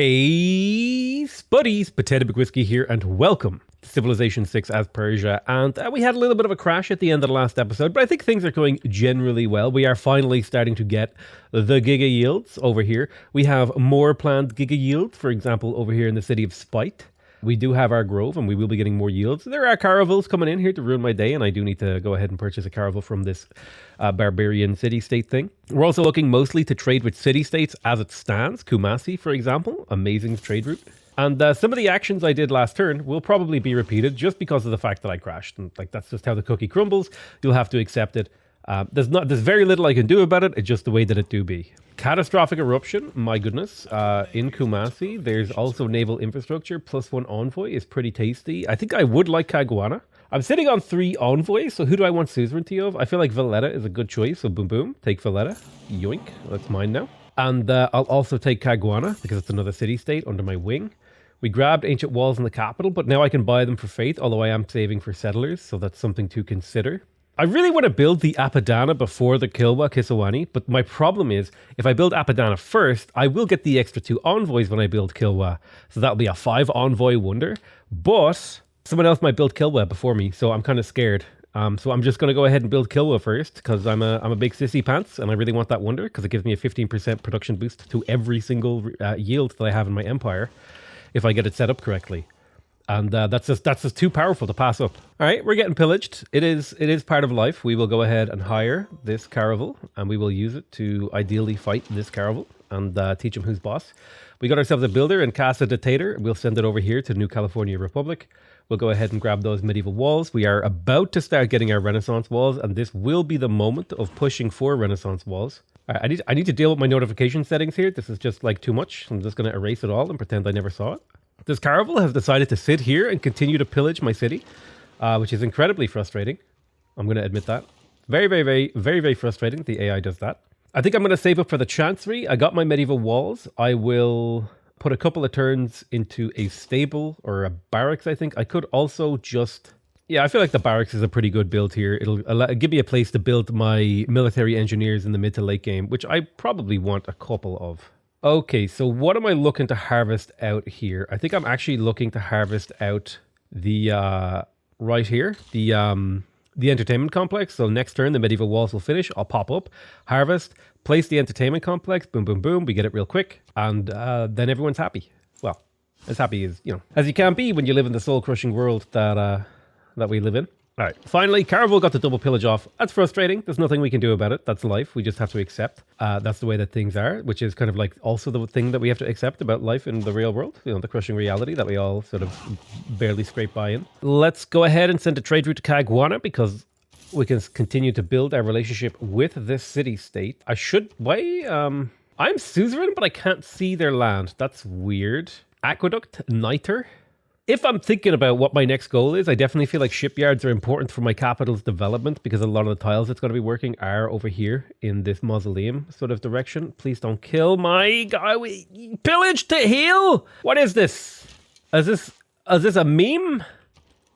Hey, buddies, PotatoMcWhiskey here, and welcome to Civilization 6 as Persia. And we had a little bit of a crash at the end of the last episode, but I think things are going generally well. We are finally starting to get the giga yields over here. We have more planned giga yields, for example, over here in the city of Spite. We do have our grove, and we will be getting more yields. There are caravels coming in here to ruin my day, and I do need to go ahead and purchase a caravel from this barbarian city-state thing. We're also looking mostly to trade with city-states as it stands. Kumasi, for example, amazing trade route. And some of the actions I did last turn will probably be repeated just because of the fact that I crashed. And that's just how the cookie crumbles. You'll have to accept it. There's very little I can do about it. It's just the way that it do be. Catastrophic eruption, my goodness, in Kumasi. There's also naval infrastructure, +1 envoy is pretty tasty. I think I would like Caguana. I'm sitting on 3 envoys, so who do I want suzerainty of? I feel like Valletta is a good choice, so boom boom, take Valletta. Yoink, that's mine now. And I'll also take Caguana, because it's another city-state under my wing. We grabbed ancient walls in the capital, but now I can buy them for faith, although I am saving for settlers, so that's something to consider. I really want to build the Apadana before the Kilwa Kisawani, but my problem is, if I build Apadana first, I will get the extra 2 envoys when I build Kilwa. So that'll be a 5 envoy wonder, but someone else might build Kilwa before me, so I'm kind of scared. So I'm just going to go ahead and build Kilwa first, because I'm a big sissy pants, and I really want that wonder, because it gives me a 15% production boost to every single yield that I have in my empire, if I get it set up correctly. And that's just too powerful to pass up. All right, we're getting pillaged. It is part of life. We will go ahead and hire this caravel, and we will use it to ideally fight this caravel and teach him who's boss. We got ourselves a builder and cast a dictator. We'll send it over here to New California Republic. We'll go ahead and grab those medieval walls. We are about to start getting our Renaissance walls, and this will be the moment of pushing for Renaissance walls. All right, I need to deal with my notification settings here. This is just like too much. I'm just going to erase it all and pretend I never saw it. This caravel has decided to sit here and continue to pillage my city, which is incredibly frustrating. I'm going to admit that. Very, very, very, very, very frustrating. The AI does that. I think I'm going to save up for the Chancery. I got my medieval walls. I will put a couple of turns into a stable or a barracks, I think. I could also just... Yeah, I feel like the barracks is a pretty good build here. It'll give me a place to build my military engineers in the mid to late game, which I probably want a couple of. Okay, so what am I looking to harvest out here? I think I'm actually looking to harvest out the, right here, the entertainment complex. So next turn, the medieval walls will finish. I'll pop up, harvest, place the entertainment complex, boom, boom, boom. We get it real quick, and then everyone's happy. Well, as happy as, as you can be when you live in the soul-crushing world that we live in. All right, finally, Caravel got the double pillage off. That's frustrating. There's nothing we can do about it. That's life. We just have to accept. That's the way that things are, which is kind of like also the thing that we have to accept about life in the real world. The crushing reality that we all sort of barely scrape by in. Let's go ahead and send a trade route to Caguana because we can continue to build our relationship with this city-state. I'm suzerain, but I can't see their land. That's weird. Aqueduct, Niter. If I'm thinking about what my next goal is, I definitely feel like shipyards are important for my capital's development because a lot of the tiles that's going to be working are over here in this mausoleum sort of direction. Please don't kill my guy. Pillage to heal? What is this? Is this a meme?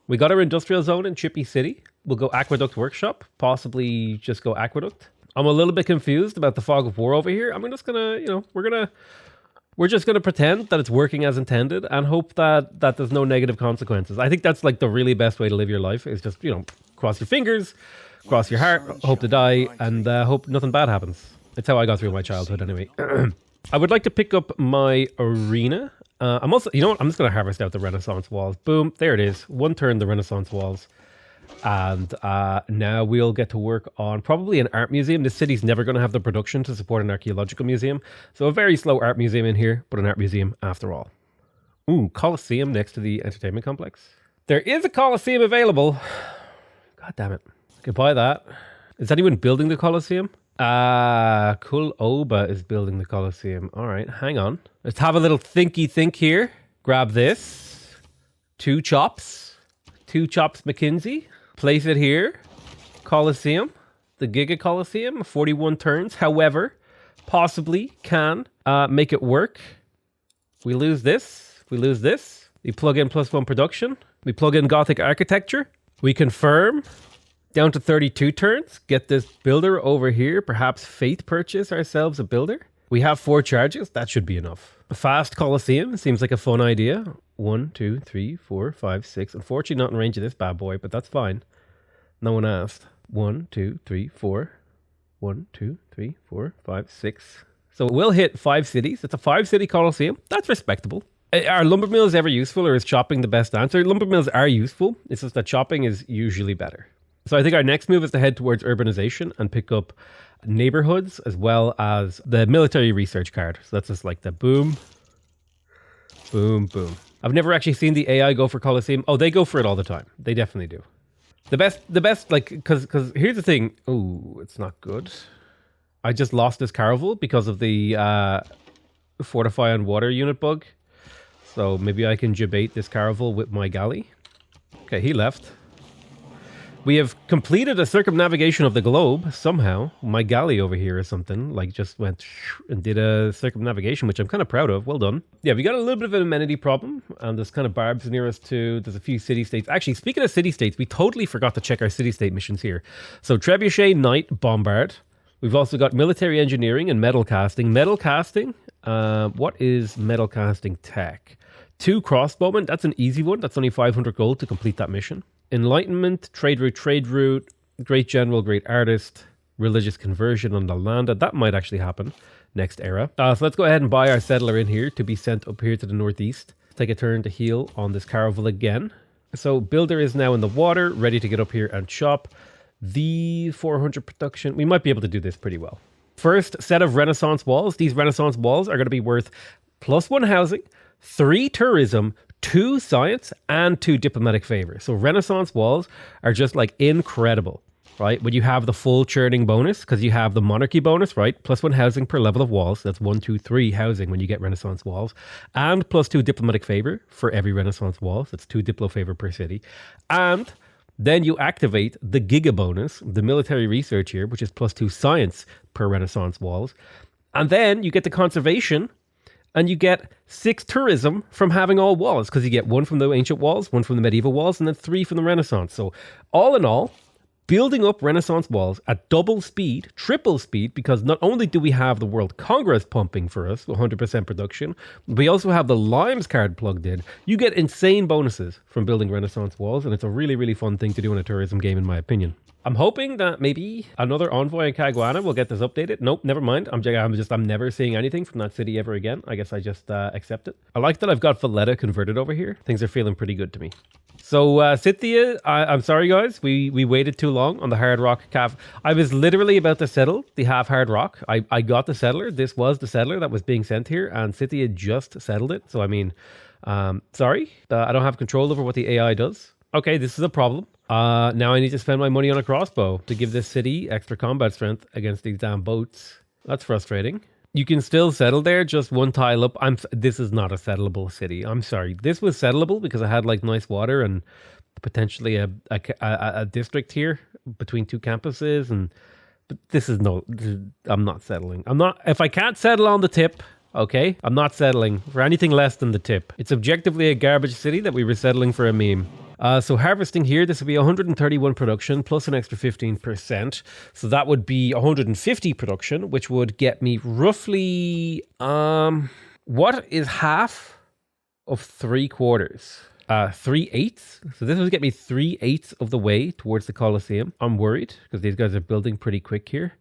We got our industrial zone in Chippy City. We'll go Aqueduct Workshop, possibly just go Aqueduct. I'm a little bit confused about the fog of war over here. I'm just going to, we're just going to pretend that it's working as intended and hope that there's no negative consequences. I think that's like the really best way to live your life is just, cross your fingers, cross your heart, hope to die, and hope nothing bad happens. It's how I got through my childhood anyway. I would like to pick up my arena. I'm also, I'm just going to harvest out the Renaissance walls. Boom, there it is. One turn, the Renaissance walls. And now we'll get to work on probably an art museum. This city's never going to have the production to support an archaeological museum. So a very slow art museum in here, but an art museum after all. Ooh, Colosseum next to the entertainment complex. There is a Colosseum available. God damn it. I could buy that. Is anyone building the Colosseum? Kuloba is building the Colosseum. All right, hang on. Let's have a little thinky think here. Grab this. 2 chops. 2 chops McKinsey. Place it here. Colosseum. The Giga Colosseum. 41 turns. However, possibly can make it work. We lose this. We lose this. We plug in +1 production. We plug in Gothic architecture. We confirm. Down to 32 turns. Get this builder over here. Perhaps faith purchase ourselves a builder. We have 4 charges. That should be enough. Fast Colosseum seems like a fun idea. 1, 2, 3, 4, 5, 6. Unfortunately, not in range of this bad boy, but that's fine. No one asked. 1, 2, 3, 4. 1, 2, 3, 4, 5, 6. So we'll hit 5 cities. It's a 5-city Colosseum. That's respectable. Are lumber mills ever useful, or is chopping the best answer? Lumber mills are useful. It's just that chopping is usually better. So I think our next move is to head towards urbanization and pick up neighborhoods as well as the military research card. So that's just like the boom, boom, boom. I've never actually seen the AI go for Colosseum. Oh, they go for it all the time. They definitely do. The best, like, because here's the thing. Oh, it's not good. I just lost this caravel because of the fortify on water unit bug. So maybe I can debate this caravel with my galley. Okay, he left. We have completed a circumnavigation of the globe somehow. My galley over here or something, like, just went and did a circumnavigation, which I'm kind of proud of. Well done. Yeah, we got a little bit of an amenity problem, and there's kind of barbs near us too. There's a few city-states. Actually, speaking of city-states, we totally forgot to check our city-state missions here. So Trebuchet, Knight, Bombard. We've also got military engineering and metal casting. Metal casting, what is metal casting tech? 2 crossbowmen, that's an easy one. That's only 500 gold to complete that mission. Enlightenment, trade route, great general, great artist, religious conversion on the land. That might actually happen next era. So let's go ahead and buy our settler in here to be sent up here to the northeast. Take a turn to heal on this caravel again. So builder is now in the water, ready to get up here and chop. The 400 production, we might be able to do this pretty well. First set of Renaissance walls. These Renaissance walls are going to be worth +1 housing, 3 tourism, 2 science, and 2 diplomatic favor. So Renaissance walls are just like incredible, right? When you have the full churning bonus, because you have the monarchy bonus, right? +1 housing per level of walls. That's 1, 2, 3 housing when you get Renaissance walls, and +2 diplomatic favor for every Renaissance wall. So that's 2 diplo favor per city. And then you activate the giga bonus, the military research here, which is +2 science per Renaissance walls. And then you get the conservation, and you get 6 tourism from having all walls, because you get 1 from the ancient walls, 1 from the medieval walls, and then 3 from the Renaissance. So all in all, building up Renaissance walls at double speed, triple speed, because not only do we have the World Congress pumping for us, 100% production, we also have the Limes card plugged in. You get insane bonuses from building Renaissance walls, and it's a really, really fun thing to do in a tourism game, in my opinion. I'm hoping that maybe another envoy in Caguana will get this updated. Nope, never mind. I'm never seeing anything from that city ever again. I guess I just accept it. I like that I've got Valletta converted over here. Things are feeling pretty good to me. So Scythia, I'm sorry guys, we waited too long on the hard rock calf. I was literally about to settle the half hard rock. I got the settler. This was the settler that was being sent here, and Scythia just settled it. So I mean, sorry, I don't have control over what the AI does. Okay, this is a problem. Now I need to spend my money on a crossbow to give this city extra combat strength against these damn boats. That's frustrating. You can still settle there, just 1 tile up. This is not a settleable city. I'm sorry. This was settleable because I had like nice water and potentially a district here between 2 campuses. But this is I'm not settling. If I can't settle on the tip, okay, I'm not settling for anything less than the tip. It's objectively a garbage city that we were settling for a meme. So harvesting here, this would be 131 production plus an extra 15%. So that would be 150 production, which would get me roughly, what is half of 3/4? 3/8. So this would get me 3/8 of the way towards the Colosseum. I'm worried because these guys are building pretty quick here.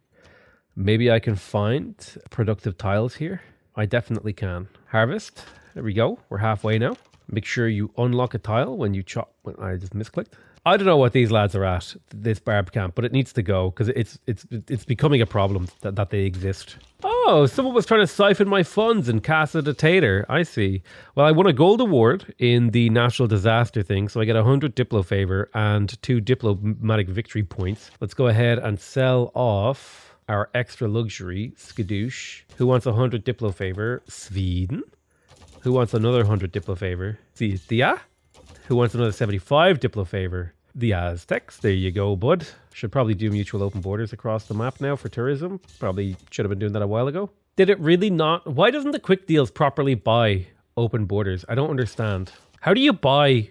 Maybe I can find productive tiles here. I definitely can. Harvest. There we go. We're halfway now. Make sure you unlock a tile when you chop. I just misclicked. I don't know what these lads are at, this barb camp, but it needs to go because it's becoming a problem that they exist. Oh, someone was trying to siphon my funds in Casa de Tater. I see. Well, I won a gold award in the natural disaster thing, so I get 100 diplo favor and 2 diplomatic victory points. Let's go ahead and sell off our extra luxury, Skadoosh. Who wants 100 diplo favor? Sweden. Who wants another 100 diplo favor? Scythia. Who wants another 75 diplo favor? The Aztecs. There you go, bud. Should probably do mutual open borders across the map now for tourism. Probably should have been doing that a while ago. Did it really not? Why doesn't the quick deals properly buy open borders? I don't understand. How do you buy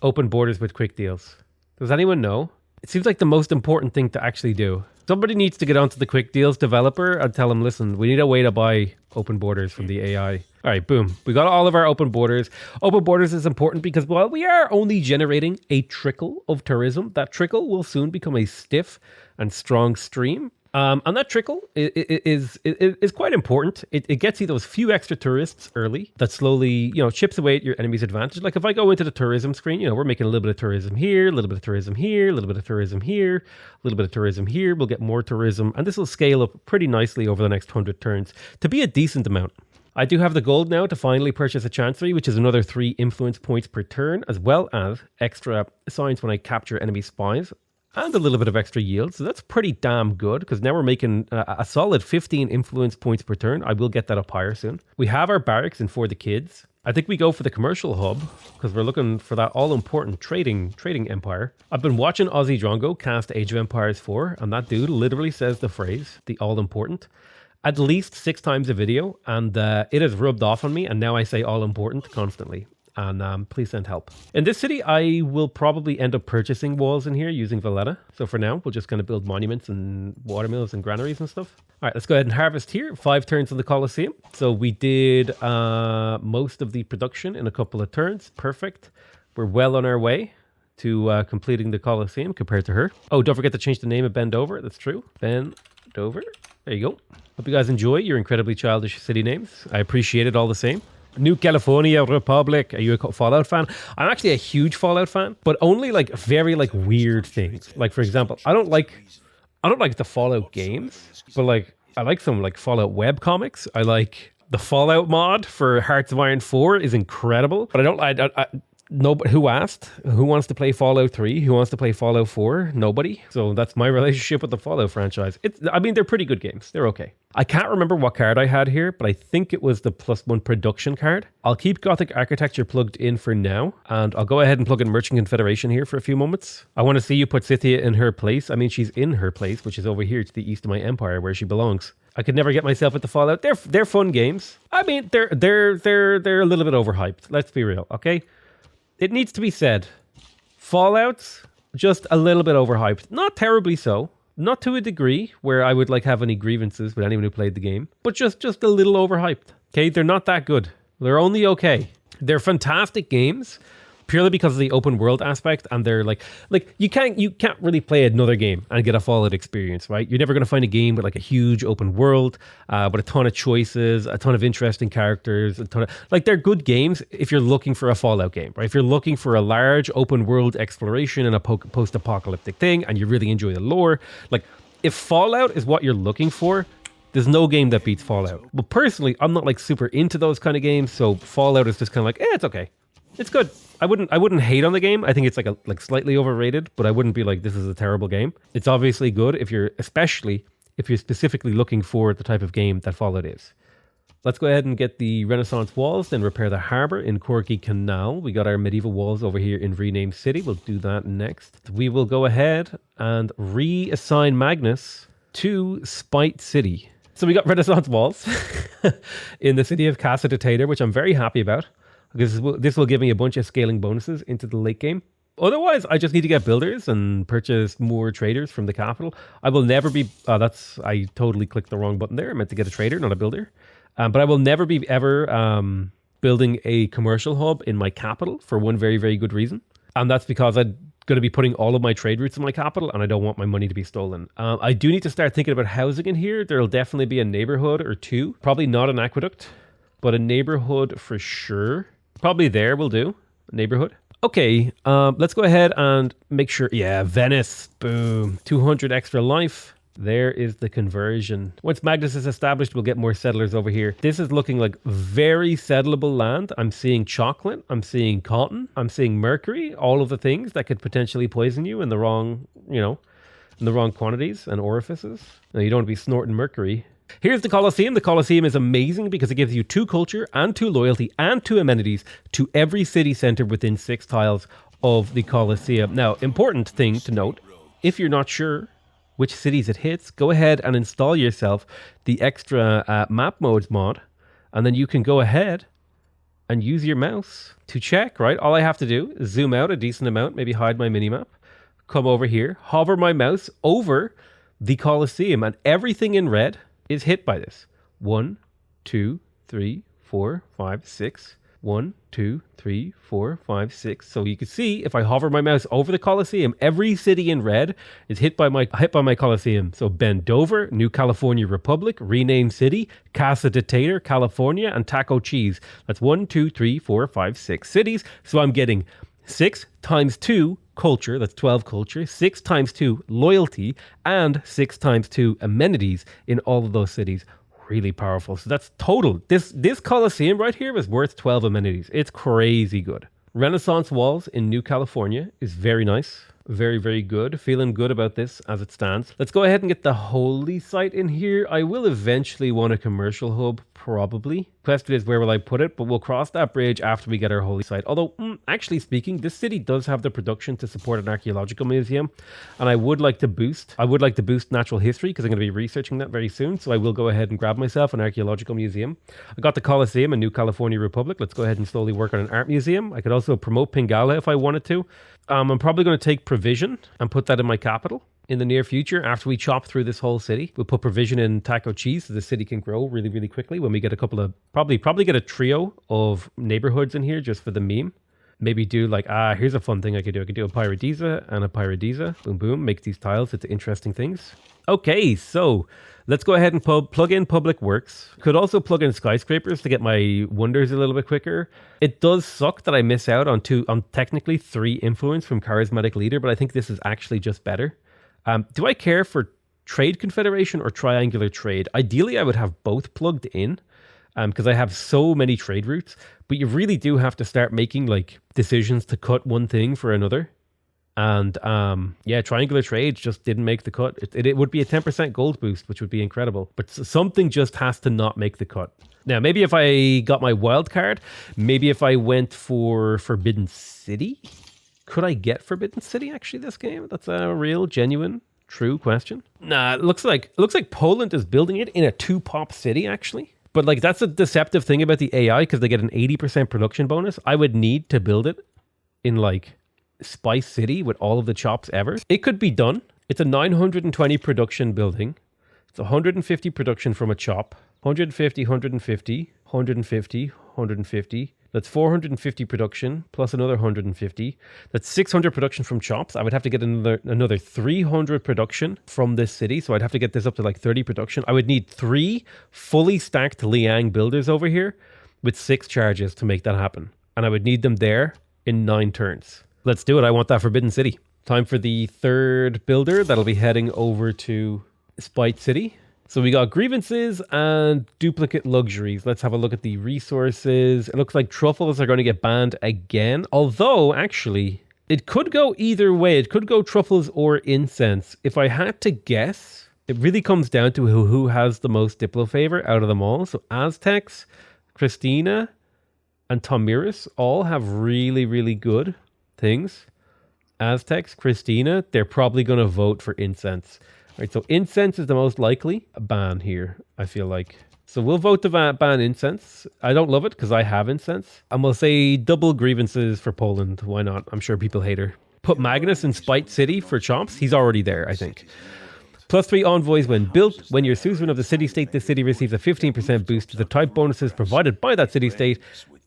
open borders with quick deals? Does anyone know? It seems like the most important thing to actually do. Somebody needs to get onto the quick deals developer and tell them, listen, we need a way to buy open borders from the AI. All right, boom. We got all of our open borders. Open borders is important because while we are only generating a trickle of tourism, that trickle will soon become a stiff and strong stream. And that trickle is quite important. It gets you those few extra tourists early that slowly, chips away at your enemy's advantage. Like if I go into the tourism screen, we're making a little bit of tourism here, a little bit of tourism here, a little bit of tourism here, a little bit of tourism here. We'll get more tourism. And this will scale up pretty nicely over the next 100 turns to be a decent amount. I do have the gold now to finally purchase a Chancery, which is another 3 influence points per turn, as well as extra science when I capture enemy spies. And a little bit of extra yield. So that's pretty damn good because now we're making a solid 15 influence points per turn. I will get that up higher soon. We have our barracks in For the Kids. I think we go for the commercial hub because we're looking for that all-important trading empire. I've been watching Ozzy Drongo cast Age of Empires 4 and that dude literally says the phrase, the all-important, at least 6 times a video. And it has rubbed off on me and now I say all-important constantly. And please send help. In this city, I will probably end up purchasing walls in here using Valletta. So for now, we'll just kind of build monuments and watermills and granaries and stuff. All right, let's go ahead and harvest here. 5 turns in the Colosseum. So we did most of the production in a couple of turns. Perfect. We're well on our way to completing the Colosseum compared to her. Oh, don't forget to change the name of Bendover. That's true. Bendover. There you go. Hope you guys enjoy your incredibly childish city names. I appreciate it all the same. New California Republic. Are you a Fallout fan? I'm actually a huge Fallout fan, but only like very like weird things. Like for example, I don't like the Fallout games, but like I like some like Fallout web comics. I like the Fallout mod for Hearts of Iron 4 is incredible, but nobody who asked who wants to play Fallout 3, who wants to play Fallout 4, nobody. So that's my relationship with the Fallout franchise. They're pretty good games. They're okay. I can't remember what card I had here, but I think it was the +1 production card. I'll keep Gothic Architecture plugged in for now, and I'll go ahead and plug in Merchant Confederation here for a few moments. I want to see you put Scythia in her place. I mean, she's in her place, which is over here to the east of my empire where she belongs. I could never get myself into Fallout. They're fun games. I mean, they're a little bit overhyped. Let's be real, okay? It needs to be said, Fallout's just a little bit overhyped. Not terribly so. Not to a degree where I would like have any grievances with anyone who played the game, but just a little overhyped. Okay, they're not that good. They're only okay. They're fantastic games purely because of the open world aspect, and they're like you can't really play another game and get a Fallout experience, right? You're never going to find a game with like a huge open world with a ton of choices, a ton of interesting characters, they're good games if you're looking for a Fallout game, right? If you're looking for a large open world exploration and a post-apocalyptic thing and you really enjoy the lore, like if Fallout is what you're looking for, there's no game that beats Fallout. But personally, I'm not like super into those kind of games, so Fallout is just kind of like, it's okay. It's good. I wouldn't hate on the game. I think it's like slightly overrated, but I wouldn't be like, this is a terrible game. It's obviously good especially if you're specifically looking for the type of game that Fallout is. Let's go ahead and get the Renaissance walls, then repair the harbor in Corky Canal. We got our medieval walls over here in Rename City. We'll do that next. We will go ahead and reassign Magnus to Spite City. So we got Renaissance walls in the city of Casa de Tater, which I'm very happy about. Because this will give me a bunch of scaling bonuses into the late game. Otherwise, I just need to get builders and purchase more traders from the capital. I will never be... I totally clicked the wrong button there. I meant to get a trader, not a builder. But I will never be ever building a commercial hub in my capital for one very, very good reason. And that's because I'm going to be putting all of my trade routes in my capital and I don't want my money to be stolen. I do need to start thinking about housing in here. There'll definitely be a neighborhood or two. Probably not an aqueduct, but a neighborhood for sure. Probably there will do. Neighborhood. Okay, let's go ahead and make sure. Yeah, Venice. Boom. 200 extra life. There is the conversion. Once Magnus is established, we'll get more settlers over here. This is looking like very settlable land. I'm seeing chocolate. I'm seeing cotton. I'm seeing mercury. All of the things that could potentially poison you in the wrong, in the wrong quantities and orifices. Now, you don't want to be snorting mercury. Here's the Colosseum. The Colosseum is amazing because it gives you 2 culture and 2 loyalty and 2 amenities to every city center within 6 tiles of the Colosseum. Now, important thing to note, if you're not sure which cities it hits, go ahead and install yourself the extra map modes mod, and then you can go ahead and use your mouse to check, right? All I have to do is zoom out a decent amount, maybe hide my minimap, come over here, hover my mouse over the Colosseum, and everything in red is hit by this. 1, 2, 3, 4, 5, 6. 1, 2, 3, 4, 5, 6. So you can see if I hover my mouse over the Colosseum, every city in red is hit by my Colosseum. So Bendover, New California Republic, Renamed City, Casa de Tater, California, and Taco Cheese. That's 1, 2, 3, 4, 5, 6 cities. So I'm getting 6 times 2 culture, that's 12 culture, 6 times 2 loyalty, and 6 times 2 amenities in all of those cities. Really powerful. So that's total. This Colosseum right here is worth 12 amenities. It's crazy good. Renaissance Walls in New California is very nice. Very, very good. Feeling good about this as it stands. Let's go ahead and get the holy site in here. I will eventually want a commercial hub, probably. Question is, where will I put it? But we'll cross that bridge after we get our holy site. Although, actually speaking, this city does have the production to support an archaeological museum. And I would like to boost natural history because I'm going to be researching that very soon. So I will go ahead and grab myself an archaeological museum. I got the Colosseum in New California Republic. Let's go ahead and slowly work on an art museum. I could also promote Pingala if I wanted to. I'm probably going to take provision and put that in my capital in the near future. After we chop through this whole city, we'll put provision in Taco Cheese so the city can grow really, really quickly. When we get a couple of, probably get a trio of neighborhoods in here just for the meme. Maybe do like, here's a fun thing I could do. I could do a Pyrodisa and a Pyrodisa. Boom, boom. Make these tiles into interesting things. Okay, so let's go ahead and plug in public works. Could also plug in skyscrapers to get my wonders a little bit quicker. It does suck that I miss out on technically 3 influence from charismatic leader, but I think this is actually just better. Do I care for trade confederation or triangular trade? Ideally, I would have both plugged in because I have so many trade routes, but you really do have to start making like decisions to cut one thing for another. And triangular trade just didn't make the cut. It would be a 10% gold boost, which would be incredible. But something just has to not make the cut. Now, maybe if I got my wild card, maybe if I went for Forbidden City, could I get Forbidden City actually this game? That's a real, genuine, true question. Nah, it looks like Poland is building it in a 2-pop city actually. But like that's a deceptive thing about the AI because they get an 80% production bonus. I would need to build it in like Spice City with all of the chops ever. It could be done. It's a 920 production building. It's 150 production from a chop. 150, 150, 150, 150. That's 450 production plus another 150. That's 600 production from chops. I would have to get another 300 production from this city. So I'd have to get this up to like 30 production. I would need 3 fully stacked Liang builders over here with 6 charges to make that happen. And I would need them there in 9 turns. Let's do it. I want that Forbidden City. Time for the 3rd builder that'll be heading over to Spite City. So we got grievances and duplicate luxuries. Let's have a look at the resources. It looks like truffles are going to get banned again. Although, actually, it could go either way. It could go truffles or incense. If I had to guess, it really comes down to who has the most Diplo favor out of them all. So Aztecs, Christina, and Tomiris all have really, really good things. Aztecs, Christina, they're probably going to vote for incense. All right, so incense is the most likely ban here, I feel like. So we'll vote to ban incense. I don't love it because I have incense. And we'll say double grievances for Poland. Why not? I'm sure people hate her. Put Magnus in Spite City for chomps. He's already there, I think. +3 envoys when built. When you're suzerain of the city-state, this city receives a 15% boost to the type bonuses provided by that city-state.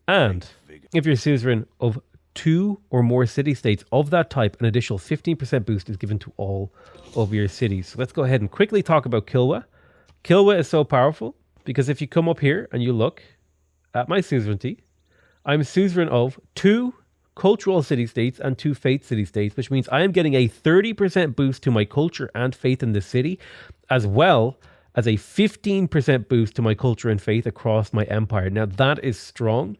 And if you're suzerain of 2 or more city-states of that type, an additional 15% boost is given to all of your cities. So let's go ahead and quickly talk about Kilwa. Kilwa is so powerful because if you come up here and you look at my suzerainty, I'm suzerain of 2 cultural city-states and 2 faith city-states, which means I am getting a 30% boost to my culture and faith in the city, as well as a 15% boost to my culture and faith across my empire. Now that is strong.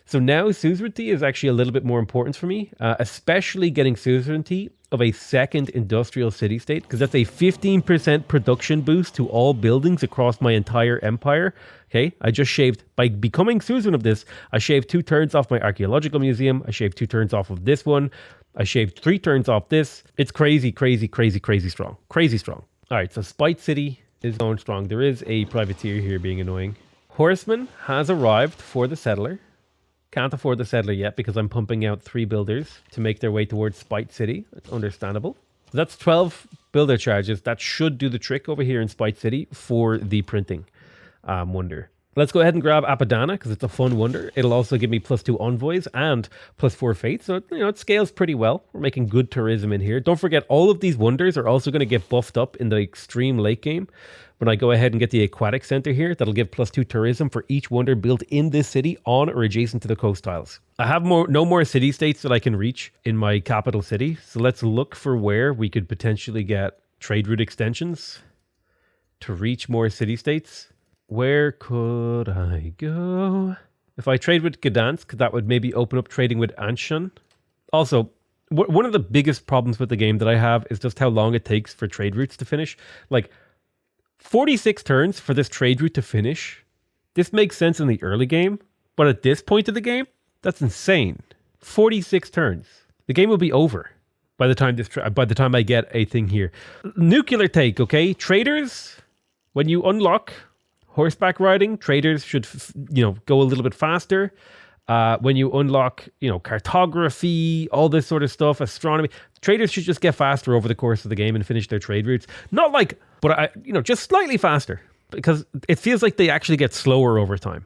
So now suzerainty is actually a little bit more important for me, especially getting suzerainty of a 2nd industrial city-state, because that's a 15% production boost to all buildings across my entire empire. Okay, I just shaved, by becoming suzerain of this, I shaved 2 turns off my archaeological museum. I shaved 2 turns off of this one. I shaved 3 turns off this. It's crazy, crazy, crazy, crazy strong. Crazy strong. All right, so Spite City is going strong. There is a privateer here being annoying. Horseman has arrived for the settler. Can't afford the settler yet because I'm pumping out 3 builders to make their way towards Spite City. It's understandable. So that's 12 builder charges. That should do the trick over here in Spite City for the printing wonder. Let's go ahead and grab Apadana because it's a fun wonder. It'll also give me +2 envoys and +4 faith. So, it scales pretty well. We're making good tourism in here. Don't forget, all of these wonders are also going to get buffed up in the extreme late game. When I go ahead and get the aquatic center here, that'll give +2 tourism for each wonder built in this city on or adjacent to the coast tiles. I have no more city states that I can reach in my capital city. So let's look for where we could potentially get trade route extensions to reach more city states. Where could I go? If I trade with Gdansk, that would maybe open up trading with Anshan. Also, one of the biggest problems with the game that I have is just how long it takes for trade routes to finish. Like, 46 turns for this trade route to finish. This makes sense in the early game, but at this point of the game, that's insane. 46 turns. The game will be over by the time I get a thing here. Nuclear take, okay? Traders, when you unlock horseback riding, traders should, go a little bit faster. When you unlock, cartography, all this sort of stuff, astronomy, traders should just get faster over the course of the game and finish their trade routes. Not like, but just slightly faster, because it feels like they actually get slower over time.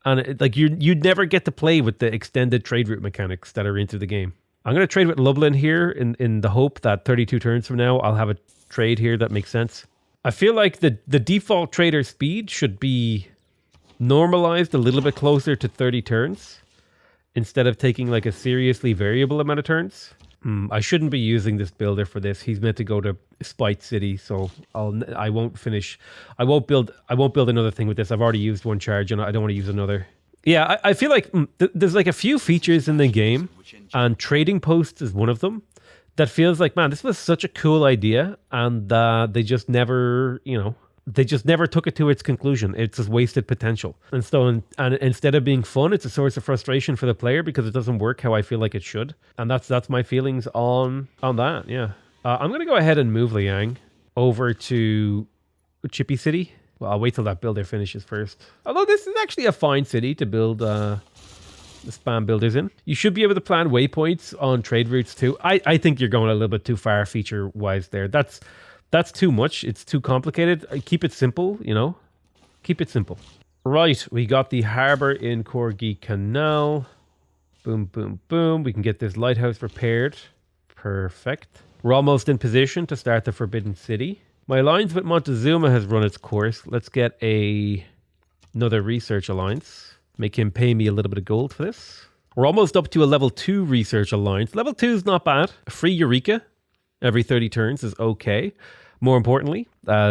And you'd never get to play with the extended trade route mechanics that are into the game. I'm going to trade with Lublin here in the hope that 32 turns from now, I'll have a trade here that makes sense. I feel like the default trader speed should be normalized a little bit closer to 30 turns instead of taking like a seriously variable amount of turns. I shouldn't be using this builder for this. He's meant to go to Spite City, so I won't build another thing with this. I've already used one charge and I don't want to use another. Yeah, I feel like there's like a few features in the game, and trading posts is one of them, that feels like, man, this was such a cool idea, and they just never took it to its conclusion. It's just wasted potential. And so, and instead of being fun, it's a source of frustration for the player because it doesn't work how I feel like it should. And that's my feelings on that. Yeah, I'm gonna go ahead and move Liang over to Chippy City. Well, I'll wait till that builder finishes first. Although this is actually a fine city to build the spam builders in. You should be able to plan waypoints on trade routes too. I think you're going a little bit too far feature-wise there. That's too much. It's too complicated. Keep it simple, Keep it simple. Right, we got the harbor in Corgi Canal. Boom, boom, boom. We can get this lighthouse repaired. Perfect. We're almost in position to start the Forbidden City. My alliance with Montezuma has run its course. Let's get another research alliance. Make him pay me a little bit of gold for this. We're almost up to a level 2 research alliance. Level 2 is not bad. Free Eureka every 30 turns is okay. More importantly,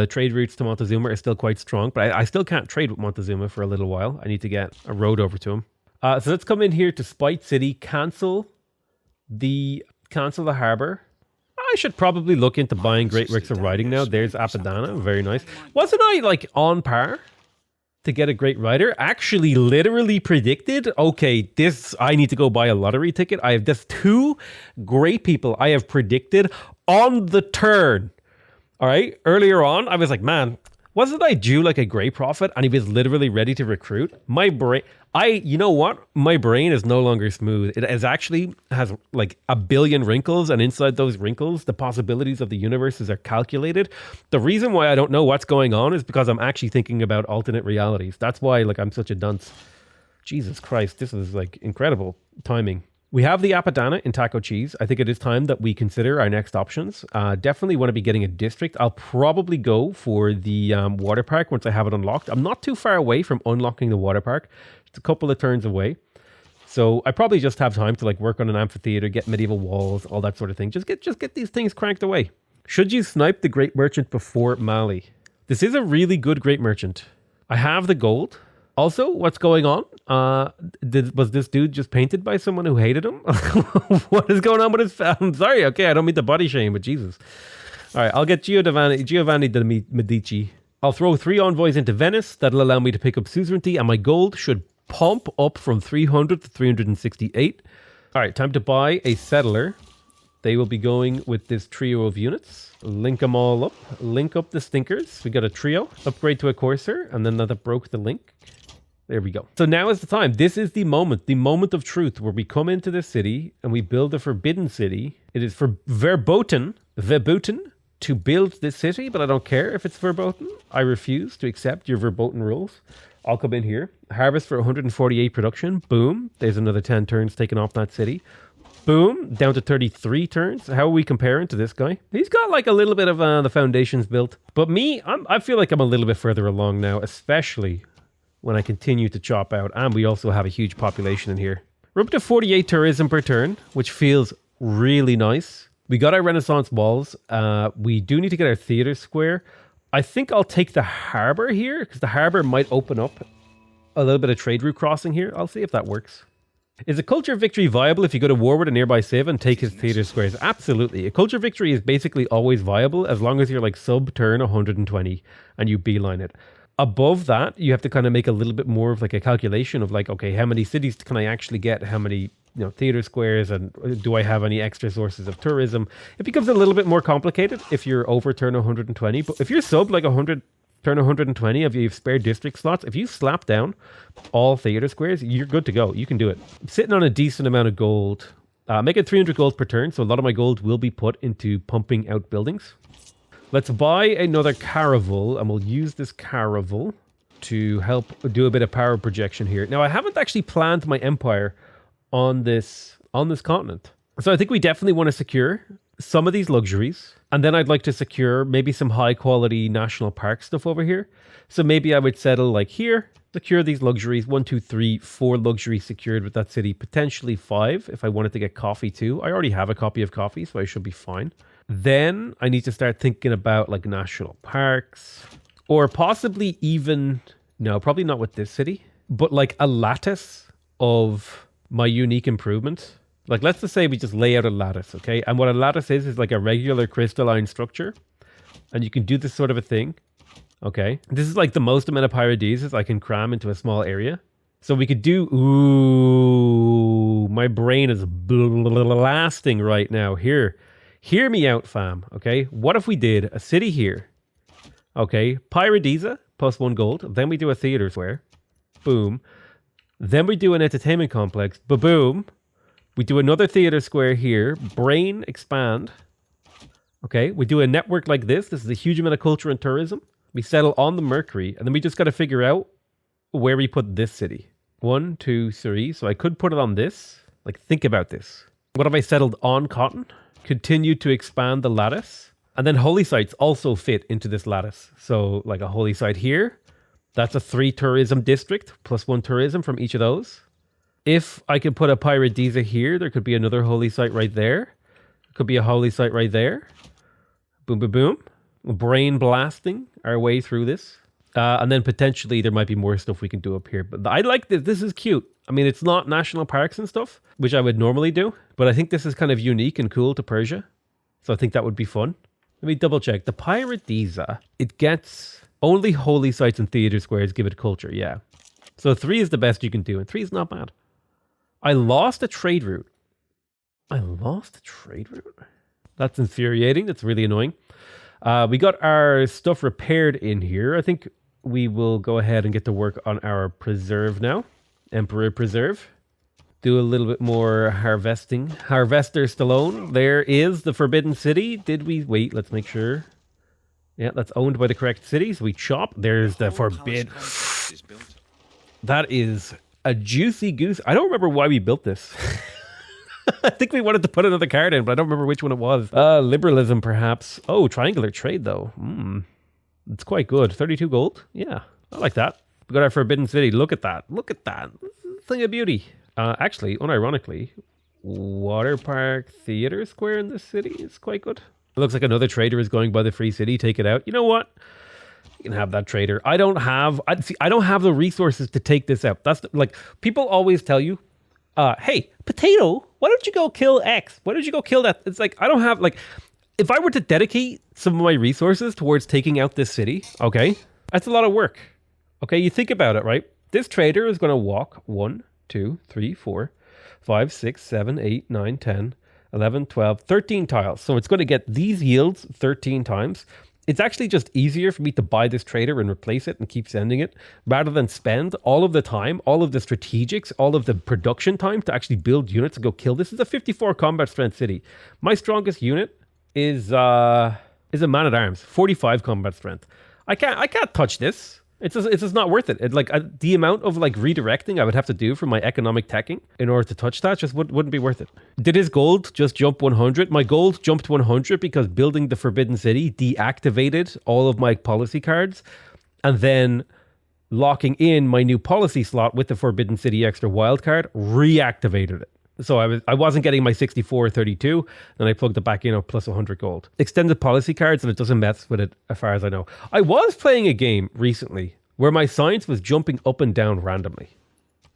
trade routes to Montezuma are still quite strong, but I still can't trade with Montezuma for a little while. I need to get a road over to him. So let's come in here to Spite City, cancel the harbor. I should probably look into buying Great Ricks of Riding now. There's Apadana, very nice. Wasn't I like on par to get a great rider? Actually, literally predicted. Okay, I need to go buy a lottery ticket. I have just 2 great people I have predicted on the turn. All right, earlier on, I was like, man, wasn't I due like a Grey Prophet? And he was literally ready to recruit. My brain, you know what? My brain is no longer smooth. It has like a billion wrinkles, and inside those wrinkles, the possibilities of the universes are calculated. The reason why I don't know what's going on is because I'm actually thinking about alternate realities. That's why I'm such a dunce. Jesus Christ, this is like incredible timing. We have the Apadana in Taco Cheese. I think it is time that we consider our next options. Definitely want to be getting a district. I'll probably go for the water park once I have it unlocked. I'm not too far away from unlocking the water park. It's a couple of turns away. So I probably just have time to work on an amphitheater, get medieval walls, all that sort of thing. Just get these things cranked away. Should you snipe the Great Merchant before Mali? This is a really good Great Merchant. I have the gold. Also, what's going on? Was this dude just painted by someone who hated him? What is going on with his... I'm sorry, okay, I don't mean to body shame, but Jesus. All right, I'll get Giovanni de Medici. I'll throw 3 envoys into Venice. That'll allow me to pick up suzerainty, and my gold should pump up from 300 to 368. All right, time to buy a settler. They will be going with this trio of units. Link them all up. Link up the stinkers. We got a trio. Upgrade to a courser, and then that broke the link. There we go. So now is the time. This is the moment of truth, where we come into this city and we build a forbidden city. It is for verboten to build this city, but I don't care if it's verboten. I refuse to accept your verboten rules. I'll come in here, harvest for 148 production. Boom. There's another 10 turns taken off that city. Boom. Down to 33 turns. How are we comparing to this guy? He's got like a little bit of the foundations built. But me, I feel like I'm a little bit further along now, especially when I continue to chop out. And we also have a huge population in here. We're up to 48 tourism per turn, which feels really nice. We got our Renaissance walls. We do need to get our theater square. I think I'll take the harbor here because the harbor might open up a little bit of trade route crossing here. I'll see if that works. Is a culture victory viable if you go to war with a nearby civ and take his theater squares? Absolutely. A culture victory is basically always viable as long as you're like sub turn 120 and you beeline it. Above that, you have to kind of make a little bit more of like a calculation of like, okay, how many cities can I actually get? How many theater squares, and do I have any extra sources of tourism? It becomes a little bit more complicated if you're over turn 120, but if you're sub like 100 turn 120, if you have spare district slots, if you slap down all theater squares, you're good to go. You can do it. I'm sitting on a decent amount of gold, making 300 gold per turn, so a lot of my gold will be put into pumping out buildings. Let's buy another caravel, and we'll use this caravel to help do a bit of power projection here. Now, I haven't actually planned my empire on this continent. So I think we definitely want to secure some of these luxuries. And then I'd like to secure maybe some high quality national park stuff over here. So maybe I would settle like here, secure these luxuries, 1, 2, 3, 4 luxuries secured with that city, potentially 5 if I wanted to get coffee too. I already have a copy of coffee, so I should be fine. Then I need to start thinking about like national parks, or possibly even, no, probably not with this city, but like a lattice of my unique improvement. Like, let's just say we just lay out a lattice, okay? And what a lattice is like a regular crystalline structure. And you can do this sort of a thing, okay? This is like the most amount of paradises I can cram into a small area. So we could do, ooh, my brain is blasting right now. Hear me out, fam, okay? What if we did a city here, okay? Paradisa, plus 1 gold. Then we do a theater square, boom. Then we do an entertainment complex, ba-boom. We do another theater square here, brain expand. Okay, we do a network like this. This is a huge amount of culture and tourism. We settle on the Mercury, and then we just got to figure out where we put this city. 1, 2, 3. So I could put it on this. Like, think about this. What have I settled on cotton? Continue to expand the lattice. And then holy sites also fit into this lattice. So like a holy site here. That's a 3 tourism district, plus 1 tourism from each of those. If I could put a Paradisa here, there could be another holy site right there. Could be a holy site right there. Boom, boom, boom. Brain blasting our way through this. And then potentially there might be more stuff we can do up here. But I like this. This is cute. I mean, it's not national parks and stuff, which I would normally do. But I think this is kind of unique and cool to Persia. So I think that would be fun. Let me double check. The Paradisa, it gets only holy sites and theater squares give it culture. Yeah. So 3 is the best you can do. And 3 is not bad. I lost a trade route. That's infuriating. That's really annoying. We got our stuff repaired in here. I think we will go ahead and get to work on our preserve now. Emperor Preserve. Do a little bit more harvesting. Harvester Stallone. There is the Forbidden City. Did we... Wait, let's make sure. Yeah, that's owned by the correct city. So we chop. There's the Forbidden... That is a juicy goose. I don't remember why we built this. I think we wanted to put another card in, but I don't remember which one it was. Liberalism, perhaps. Oh, triangular trade, though. It's quite good. 32 gold. Yeah, I like that. We got our Forbidden City. Look at that. Look at that. Thing of beauty. Actually, unironically, water park theater square in this city is quite good. It looks like another trader is going by the free city. Take it out. You know what? You can have that trader. I don't have the resources to take this out. That's like, people always tell you, hey, Potato, why don't you go kill X? Why don't you go kill that? It's like, I don't have, like, if I were to dedicate some of my resources towards taking out this city, okay, that's a lot of work. Okay, you think about it, right? This trader is going to walk 1, 2, 3, 4, 5, 6, 7, 8, 9, 10, 11, 12, 13 tiles. So it's going to get these yields 13 times. It's actually just easier for me to buy this trader and replace it and keep sending it rather than spend all of the time, all of the strategics, all of the production time to actually build units and go kill. This is a 54 combat strength city. My strongest unit is is a man-at-arms, 45 combat strength. I can't touch this. It's just not worth it. The amount of like redirecting I would have to do for my economic teching in order to touch that just wouldn't be worth it. Did his gold just jump 100? My gold jumped 100 because building the Forbidden City deactivated all of my policy cards, and then locking in my new policy slot with the Forbidden City extra wildcard reactivated it. So I wasn't getting my 64 or 32, then I plugged it back in at plus 100 gold. Extended policy cards, and it doesn't mess with it as far as I know. I was playing a game recently where my science was jumping up and down randomly.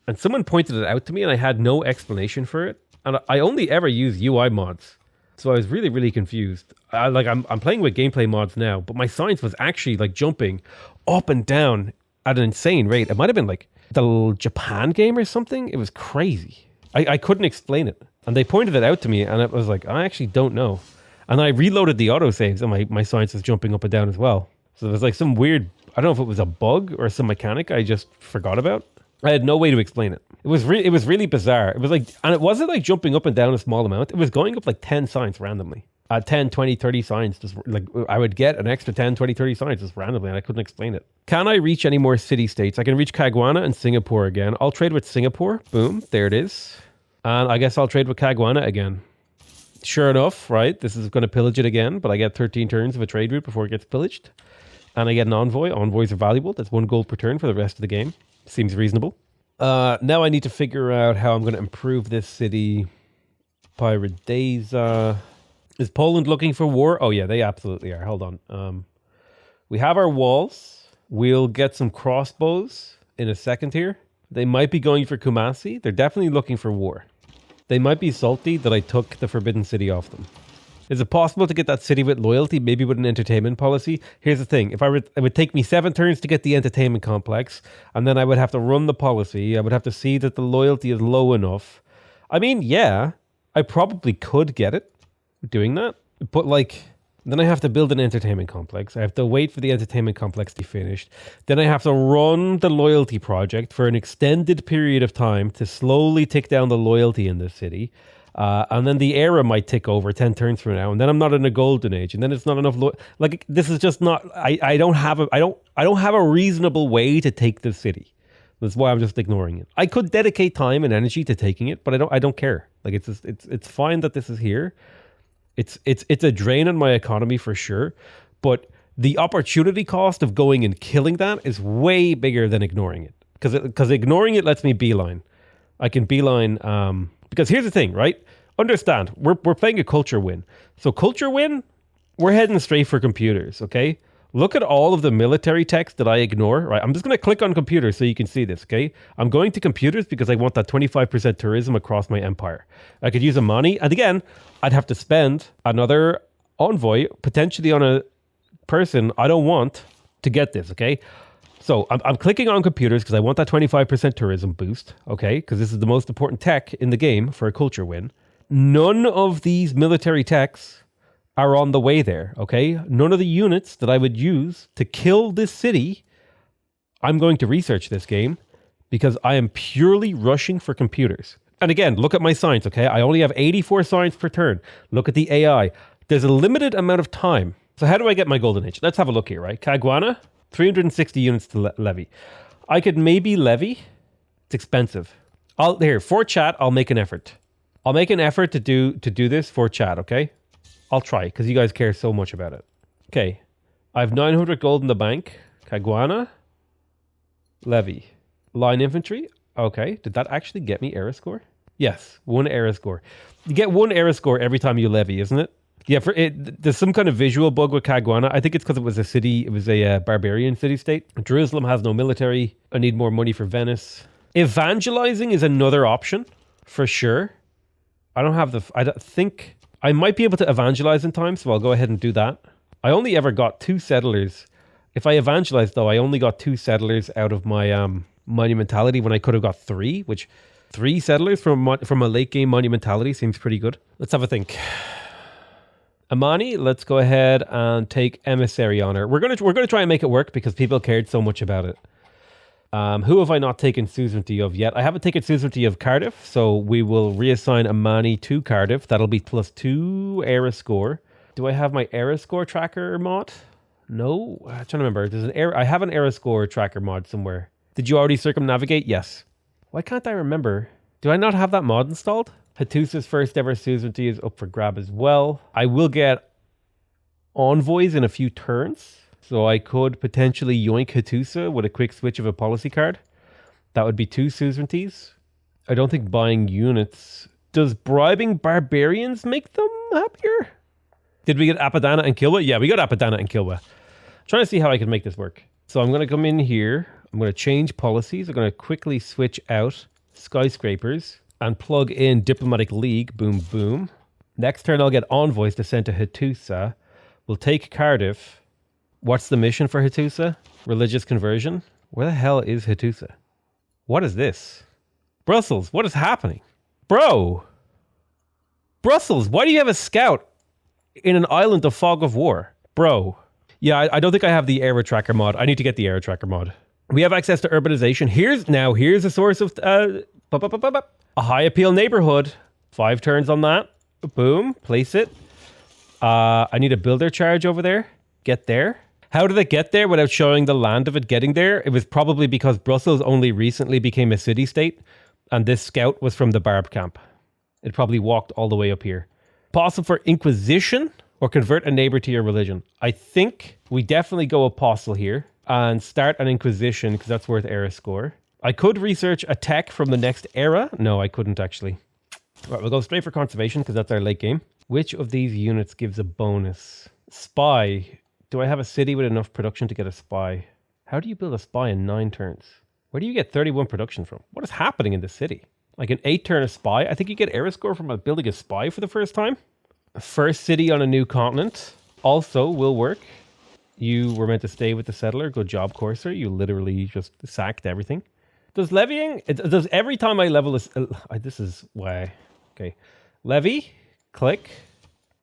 And someone pointed it out to me and I had no explanation for it. And I only ever use UI mods. So I was really, really confused. I'm playing with gameplay mods now, but my science was actually like jumping up and down at an insane rate. It might have been like the Japan game or something. It was crazy. I couldn't explain it. And they pointed it out to me and it was like, I actually don't know. And I reloaded the autosaves and my science was jumping up and down as well. So there was like some weird, I don't know if it was a bug or some mechanic I just forgot about. I had no way to explain it. It was really bizarre. It was like, and it wasn't like jumping up and down a small amount. It was going up like 10 signs randomly. 10, 20, 30 signs, just like I would get an extra 10, 20, 30 signs just randomly, and I couldn't explain it. Can I reach any more city-states? I can reach Caguana and Singapore again. I'll trade with Singapore. Boom, there it is. And I guess I'll trade with Caguana again. Sure enough, right? This is going to pillage it again, but I get 13 turns of a trade route before it gets pillaged. And I get an envoy. Envoys are valuable. That's 1 gold per turn for the rest of the game. Seems reasonable. Now I need to figure out how I'm going to improve this city. Pyrodeza. Is Poland looking for war? Oh yeah, they absolutely are. Hold on. We have our walls. We'll get some crossbows in a second here. They might be going for Kumasi. They're definitely looking for war. They might be salty that I took the Forbidden City off them. Is it possible to get that city with loyalty, maybe with an entertainment policy? Here's the thing. It would take me 7 turns to get the entertainment complex, and then I would have to run the policy. I would have to see that the loyalty is low enough. I mean, yeah, I probably could get it doing that, but like, then I have to build an entertainment complex. I have to wait for the entertainment complex to be finished. Then I have to run the loyalty project for an extended period of time to slowly tick down the loyalty in this city. And then the era might tick over 10 turns from now, and then I'm not in a golden age, and then it's not enough. Like, this is just not. I don't have a reasonable way to take this city. That's why I'm just ignoring it. I could dedicate time and energy to taking it, but I don't care. Like, it's fine that this is here. It's a drain on my economy for sure, but the opportunity cost of going and killing that is way bigger than ignoring it. Because ignoring it lets me beeline. I can beeline. Because here's the thing, right? Understand, we're playing a culture win. So culture win, we're heading straight for computers, okay? Look at all of the military text that I ignore, right? I'm just going to click on computers so you can see this, okay? I'm going to computers because I want that 25% tourism across my empire. I could use Amani, and again, I'd have to spend another envoy, potentially on a person I don't want to get this, okay? So I'm clicking on computers because I want that 25% tourism boost, okay? Because this is the most important tech in the game for a culture win. None of these military techs are on the way there, okay? None of the units that I would use to kill this city, I'm going to research this game because I am purely rushing for computers. And again, look at my science, okay? I only have 84 science per turn. Look at the AI. There's a limited amount of time. So how do I get my golden age? Let's have a look here, right? Caguana, 360 units to levy. I could maybe levy. It's expensive. For chat, I'll make an effort. I'll make an effort to do this for chat, okay? I'll try, because you guys care so much about it. Okay. I have 900 gold in the bank. Caguana. Levy. Line infantry. Okay. Did that actually get me era score? Yes. 1 era score. You get 1 era score every time you levy, isn't it? Yeah, there's some kind of visual bug with Caguana. I think it's because it was a barbarian city-state. Jerusalem has no military. I need more money for Venice. Evangelizing is another option, for sure. I don't think I might be able to evangelize in time, so I'll go ahead and do that. I only ever got 2 settlers. If I evangelized, though, I only got 2 settlers out of my monumentality when I could have got 3, which 3 settlers from a late game monumentality seems pretty good. Let's have a think. Amani, let's go ahead and take emissary honor. We're gonna try and make it work because people cared so much about it. Who have I not taken suzerainty of yet? I haven't taken suzerainty of Cardiff, so we will reassign Amani to Cardiff. That'll be +2 era score. Do I have my era score tracker mod? No, I'm trying to remember. I have an era score tracker mod somewhere. Did you already circumnavigate? Yes. Why can't I remember? Do I not have that mod installed? Hattusa's first ever suzerainty is up for grab as well. I will get envoys in a few turns. So I could potentially yoink Hattusa with a quick switch of a policy card. That would be 2 suzerainties. I don't think buying units... Does bribing barbarians make them happier? Did we get Apadana and Kilwa? Yeah, we got Apadana and Kilwa. I'm trying to see how I can make this work. So I'm going to come in here. I'm going to change policies. I'm going to quickly switch out skyscrapers and plug in Diplomatic League. Boom, boom. Next turn, I'll get envoys to send to Hattusa. We'll take Cardiff. What's the mission for Hattusa? Religious conversion. Where the hell is Hattusa? What is this? Brussels, what is happening? Bro! Brussels, why do you have a scout in an island of fog of war? Bro. Yeah, I don't think I have the era tracker mod. I need to get the era tracker mod. We have access to urbanization. Here's a source of a high appeal neighborhood. 5 turns on that. Boom. Place it. I need a builder charge over there. Get there. How did it get there without showing the land of it getting there? It was probably because Brussels only recently became a city-state, and this scout was from the Barb camp. It probably walked all the way up here. Apostle for Inquisition or convert a neighbor to your religion. I think we definitely go Apostle here and start an Inquisition because that's worth era score. I could research a tech from the next era. No, I couldn't actually. Right, we'll go straight for conservation because that's our late game. Which of these units gives a bonus? Spy. Do I have a city with enough production to get a spy? How do you build a spy in 9 turns? Where do you get 31 production from? What is happening in this city? Like an 8 turn a spy? I think you get era score from building a spy for the first time. First city on a new continent also will work. You were meant to stay with the settler. Good job, Courser. You literally just sacked everything. Does levying... Does every time I level this... this is why... Okay. Levy. Click.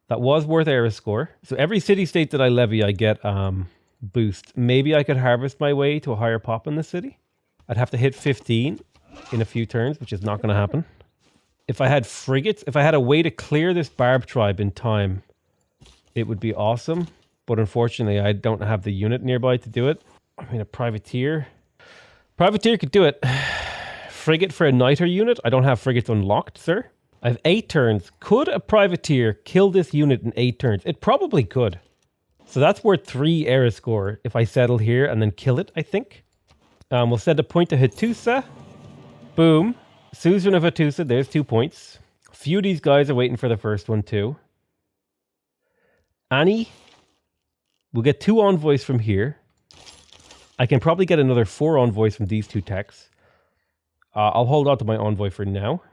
That was worth era score. So every city-state that I levy, I get boost. Maybe I could harvest my way to a higher pop in the city. I'd have to hit 15 in a few turns, which is not going to happen. If I had frigates, if I had a way to clear this Barb tribe in time, it would be awesome. But unfortunately, I don't have the unit nearby to do it. I mean, a privateer. Privateer could do it. Frigate for a niter unit. I don't have frigates unlocked, sir. I have 8 turns. Could a privateer kill this unit in 8 turns? It probably could. So that's worth 3 era score if I settle here and then kill it, I think. We'll send a point to Hattusa. Boom. Suzerain of Hattusa, there's 2 points. A few of these guys are waiting for the first one too. Annie. We'll get 2 envoys from here. I can probably get another 4 envoys from these 2 techs. I'll hold on to my envoy for now.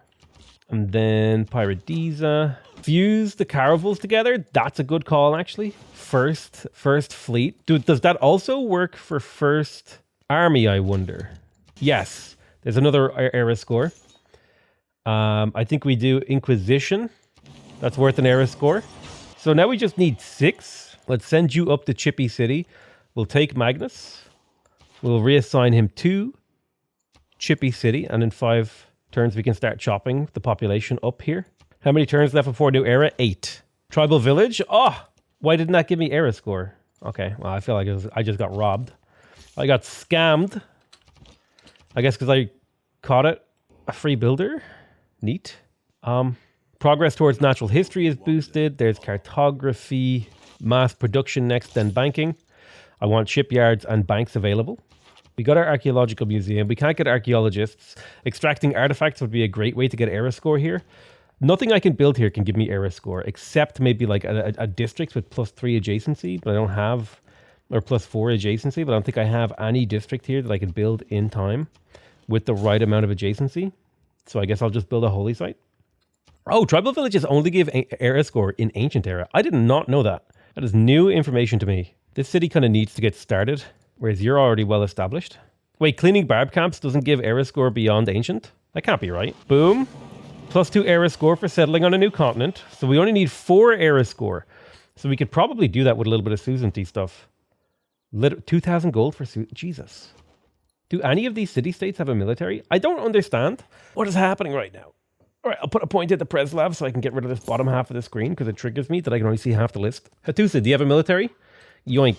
And then Paradisa. Fuse the caravels together. That's a good call, actually. First fleet. Does that also work for first army, I wonder? Yes. There's another era score. I think we do Inquisition. That's worth an era score. So now we just need 6. Let's send you up to Chippy City. We'll take Magnus. We'll reassign him to Chippy City. And in 5 turns, we can start chopping the population up here. How many turns left before new era? 8. Tribal Village. Oh, why didn't that give me era score? Okay, well, I feel like I just got robbed. I got scammed. I guess because I caught it. A free builder. Neat. Progress towards natural history is boosted. There's cartography. Mass production next, then banking. I want shipyards and banks available. We got our archaeological museum. We can't get archaeologists. Extracting artifacts would be a great way to get era score here. Nothing I can build here can give me era score, except maybe like a district with +3 adjacency, but I don't have, or +4 adjacency, but I don't think I have any district here that I can build in time with the right amount of adjacency. So I guess I'll just build a holy site. Oh, tribal villages only give era score in ancient era. I did not know that. That is new information to me. This city kind of needs to get started, whereas you're already well established. Wait, cleaning barb camps doesn't give era score beyond ancient? That can't be right. Boom. +2 era score for settling on a new continent. So we only need 4 era score. So we could probably do that with a little bit of suzerainty stuff. 2,000 gold for Jesus. Do any of these city-states have a military? I don't understand what is happening right now. All right, I'll put a point at the Preslav so I can get rid of this bottom half of the screen because it triggers me that I can only see half the list. Hatusa, do you have a military? Yoink.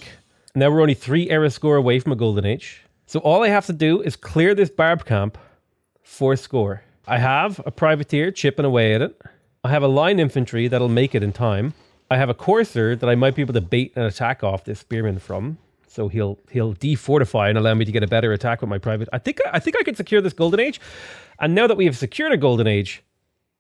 Now we're only 3 era score away from a golden age. So all I have to do is clear this barb camp for score. I have a privateer chipping away at it. I have a line infantry that'll make it in time. I have a courser that I might be able to bait an attack off this spearman from. So he'll defortify and allow me to get a better attack with my private. I think I can secure this golden age. And now that we have secured a golden age,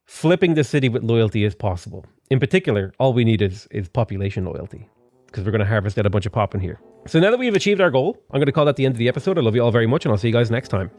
flipping the city with loyalty is possible. In particular, all we need is population loyalty, because we're going to harvest out a bunch of pop in here. So now that we've achieved our goal, I'm going to call that the end of the episode. I love you all very much, and I'll see you guys next time.